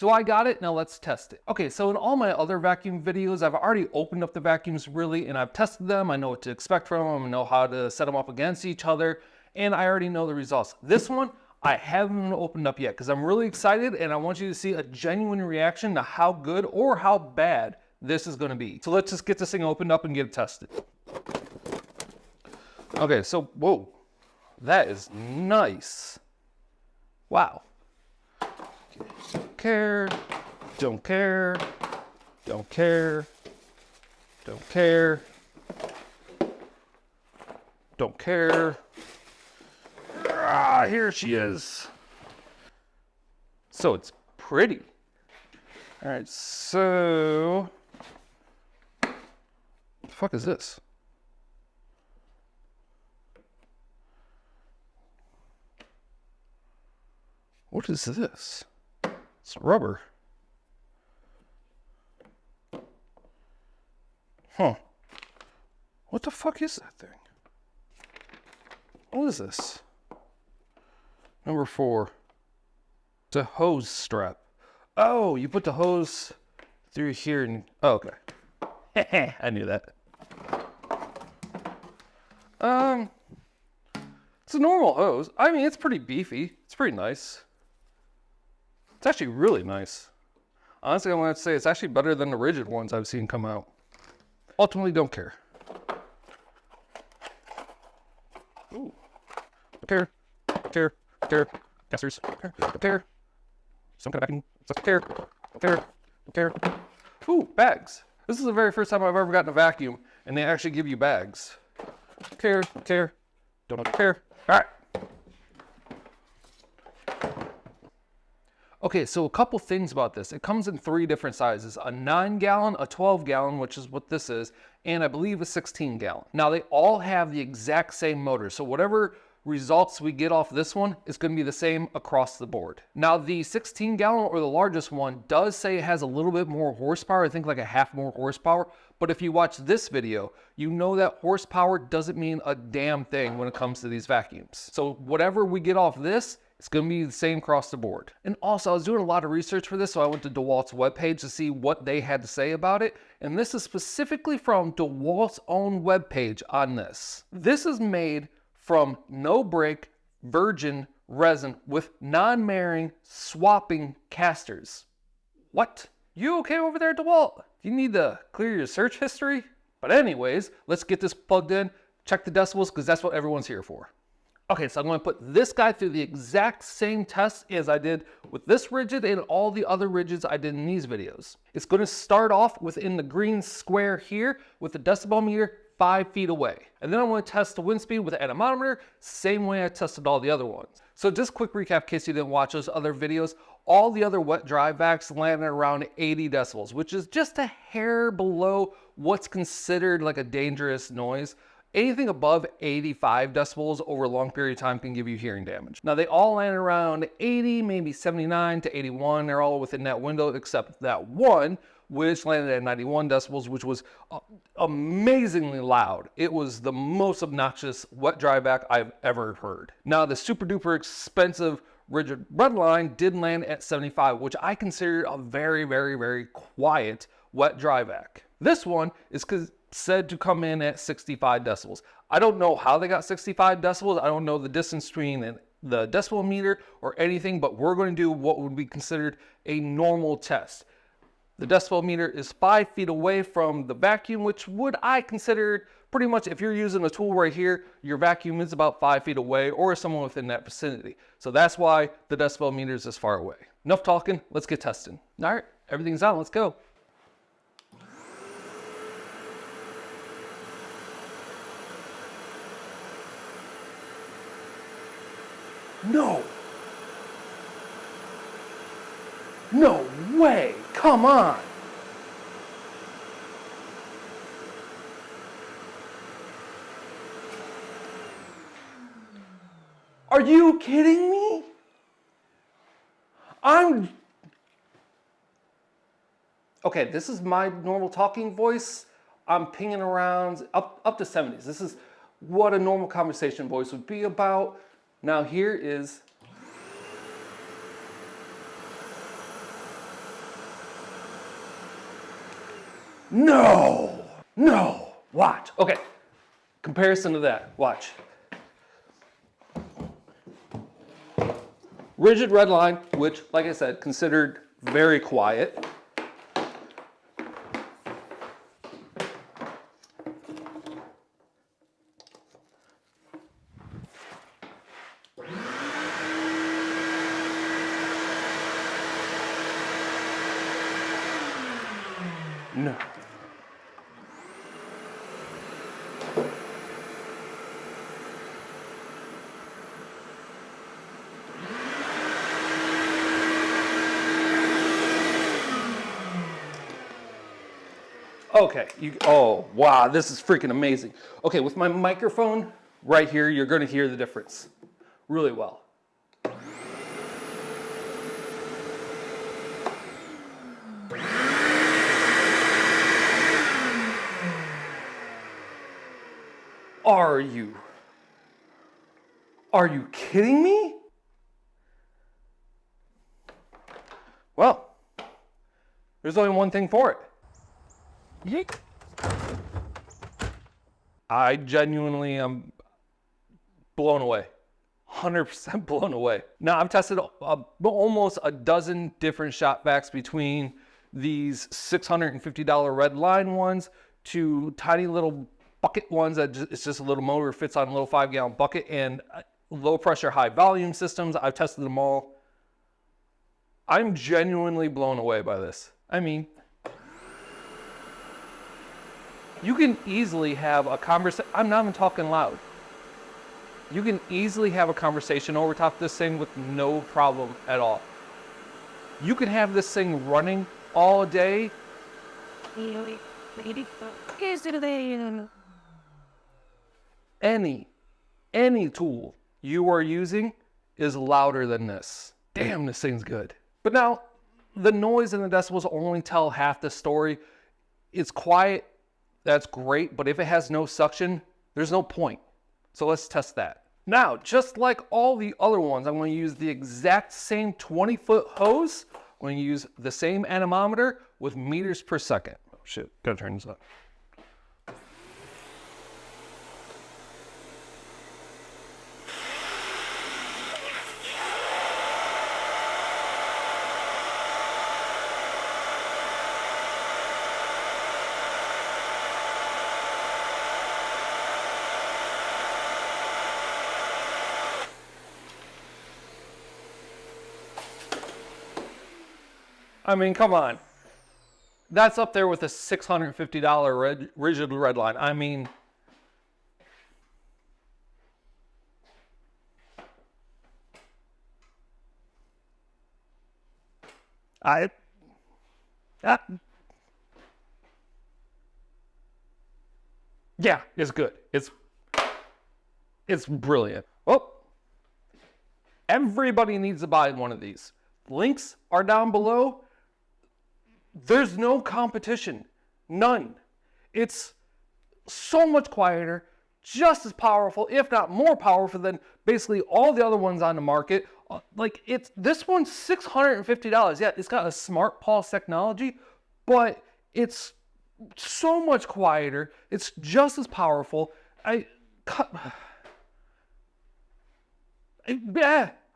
So I got it, now let's test it. Okay, so in all my other vacuum videos, I've already opened up the vacuums really, and I've tested them. I know what to expect from them, I know how to set them up against each other, and I already know the results. This one, I haven't opened up yet because I'm really excited and I want you to see a genuine reaction to how good or how bad this is gonna be. So let's just get this thing opened up and get it tested. Okay, so, whoa, that is nice. Wow. Don't care, don't care, don't care, don't care, don't care. Ah, here she is. So it's pretty. All right, so, what the fuck is this? What is this? It's rubber. Huh. What the fuck is that thing? What is this? Number 4. It's a hose strap. Oh, you put the hose through here and, oh, okay. I knew that. It's a normal hose. I mean, it's pretty beefy. It's pretty nice. It's actually really nice. Honestly, I want to say it's actually better than the rigid ones I've seen come out. Ultimately, don't care. Ooh. Don't care. Casters. Don't care. Some kind of vacuum. Don't care. Ooh, bags. This is the very first time I've ever gotten a vacuum, and they actually give you bags. Don't care. All right. Okay, so a couple things about this. It comes in 3 different sizes, a 9-gallon, a 12-gallon, which is what this is, and I believe a 16-gallon. Now they all have the exact same motor, so whatever results we get off this one is going to be the same across the board. Now the 16-gallon, or the largest one, does say it has a little bit more horsepower, I think like a half more horsepower, but if you watch this video, you know that horsepower doesn't mean a damn thing when it comes to these vacuums. So whatever we get off this, it's going to be the same across the board. And also, I was doing a lot of research for this, so I went to Dewalt's webpage to see what they had to say about it. And this is specifically from Dewalt's own webpage on this. This is made from no-break virgin resin with non-marrying swapping casters. What? You okay over there, Dewalt? Do you need to clear your search history? But anyways, let's get this plugged in, check the decibels, because that's what everyone's here for. Okay, so I'm going to put this guy through the exact same test as I did with this rigid and all the other rigids I did in these videos. It's going to start off within the green square here with the decibel meter 5 feet away. And then I'm going to test the wind speed with the anemometer, same way I tested all the other ones. So just quick recap in case you didn't watch those other videos. All the other wet dry vacs landed around 80 decibels, which is just a hair below what's considered like a dangerous noise. Anything above 85 decibels over a long period of time can give you hearing damage. Now they all land around 80, maybe 79 to 81. They're all within that window except that one, which landed at 91 decibels, which was amazingly loud. It was the most obnoxious wet dry vac I've ever heard. Now the super duper expensive rigid redline did land at 75, which I consider a very, very, very quiet wet dry vac. This one is said to come in at 65 decibels. I don't know how they got 65 decibels. I don't know the distance between the decibel meter or anything, but we're going to do what would be considered a normal test. The decibel meter is 5 feet away from the vacuum, which would I consider pretty much, if you're using a tool right here, your vacuum is about 5 feet away or someone within that vicinity. So that's why the decibel meter is this far away. Enough talking, let's get testing. All right, everything's on, let's go. No. No way. Come on. Are you kidding me? Okay, this is my normal talking voice. I'm pinging around up to 70s. This is what a normal conversation voice would be about. Now here is No, no, watch. Okay, comparison to that, watch. Rigid red line, which, like I said, considered very quiet. No. Okay, oh, wow, this is freaking amazing. Okay, with my microphone right here, you're gonna hear the difference really well. Are you kidding me? Well, there's only one thing for it. Yeet. I genuinely am blown away. 100% blown away. Now, I've tested almost a dozen different shop vacs, between these $650 red line ones to tiny little bucket ones that it's just a little motor, fits on a little 5-gallon bucket, and low pressure, high volume systems. I've tested them all. I'm genuinely blown away by this. I mean, you can easily have a conversation. I'm not even talking loud. You can easily have a conversation over top this thing with no problem at all. You can have this thing running all day. Any tool you are using is louder than this. Damn, this thing's good. But now, the noise and the decibels only tell half the story. It's quiet. That's great, but if it has no suction, there's no point. So let's test that. Now, just like all the other ones, I'm going to use the exact same 20-foot hose. I'm going to use the same anemometer with meters per second. Oh shit, gotta turn this up. I mean, come on. That's up there with a $650 rigid red line. I mean, yeah, it's good. It's brilliant. Well, everybody needs to buy one of these. Links are down below. There's no competition, none. It's so much quieter, just as powerful, if not more powerful than basically all the other ones on the market. Like, this one's $650. Yeah, it's got a smart pulse technology, but it's so much quieter. It's just as powerful. I don't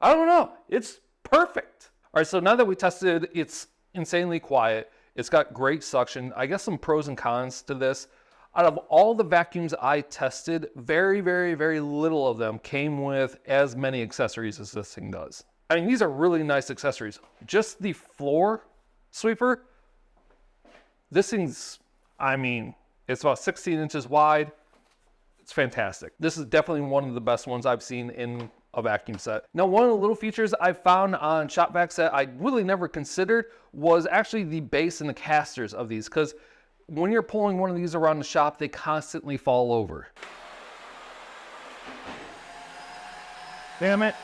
know. It's perfect. All right, so now that we tested, it's insanely quiet. It's got great suction. I guess some pros and cons to this. Out of all the vacuums I tested, very, very, very little of them came with as many accessories as this thing does. I mean, these are really nice accessories. Just the floor sweeper, this thing's, I mean, it's about 16 inches wide. It's fantastic. This is definitely one of the best ones I've seen in a vacuum set. Now, one of the little features I found on shop vacs that I really never considered was actually the base and the casters of these, because when you're pulling one of these around the shop, they constantly fall over. Damn it.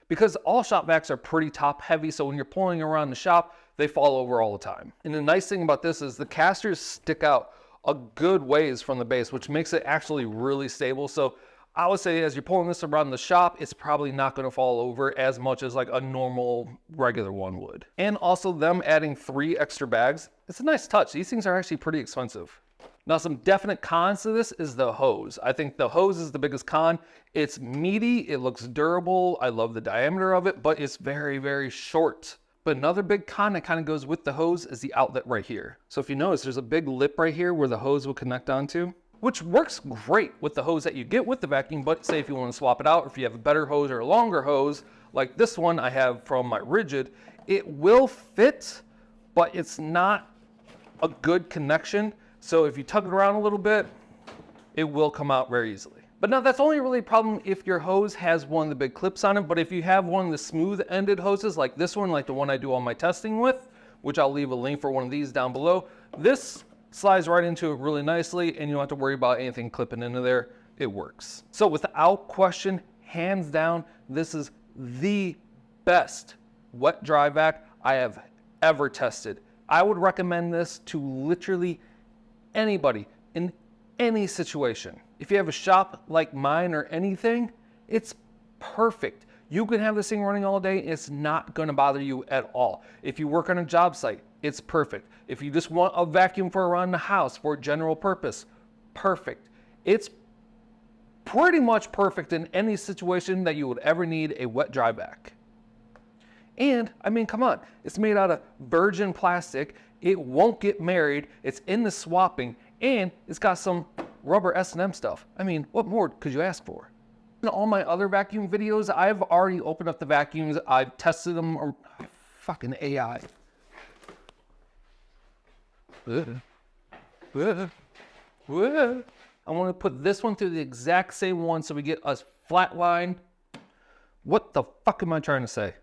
Because all shop vacs are pretty top heavy, so when you're pulling around the shop, they fall over all the time. And the nice thing about this is the casters stick out a good ways from the base, which makes it actually really stable. So I would say as you're pulling this around the shop, it's probably not going to fall over as much as like a normal regular one would. And also them adding 3 extra bags, it's a nice touch. These things are actually pretty expensive. Now, some definite cons to this is the hose. I think the hose is the biggest con. It's meaty, it looks durable, I love the diameter of it, but it's very, very short. But another big con that kind of goes with the hose is the outlet right here. So if you notice, there's a big lip right here where the hose will connect onto, which works great with the hose that you get with the vacuum, but say if you want to swap it out, or if you have a better hose or a longer hose, like this one I have from my Rigid, it will fit, but it's not a good connection. So if you tug it around a little bit, it will come out very easily. But now that's only really a problem if your hose has one of the big clips on it, but if you have one of the smooth ended hoses like this one, like the one I do all my testing with, which I'll leave a link for one of these down below, this slides right into it really nicely and you don't have to worry about anything clipping into there. It works. So without question, hands down, this is the best wet dry vac I have ever tested. I would recommend this to literally anybody in any situation. If you have a shop like mine or anything, it's perfect. You can have this thing running all day, it's not gonna bother you at all. If you work on a job site, it's perfect. If you just want a vacuum for around the house for general purpose, perfect. It's pretty much perfect in any situation that you would ever need a wet dry vac. And I mean, come on, it's made out of virgin plastic. It won't get married. It's in the swapping, and it's got some rubber S&M stuff. I mean, what more could you ask for? In all my other vacuum videos, I've already opened up the vacuums. I've tested them. Or fucking AI. I want to put this one through the exact same one so we get a flat line. What the fuck am I trying to say?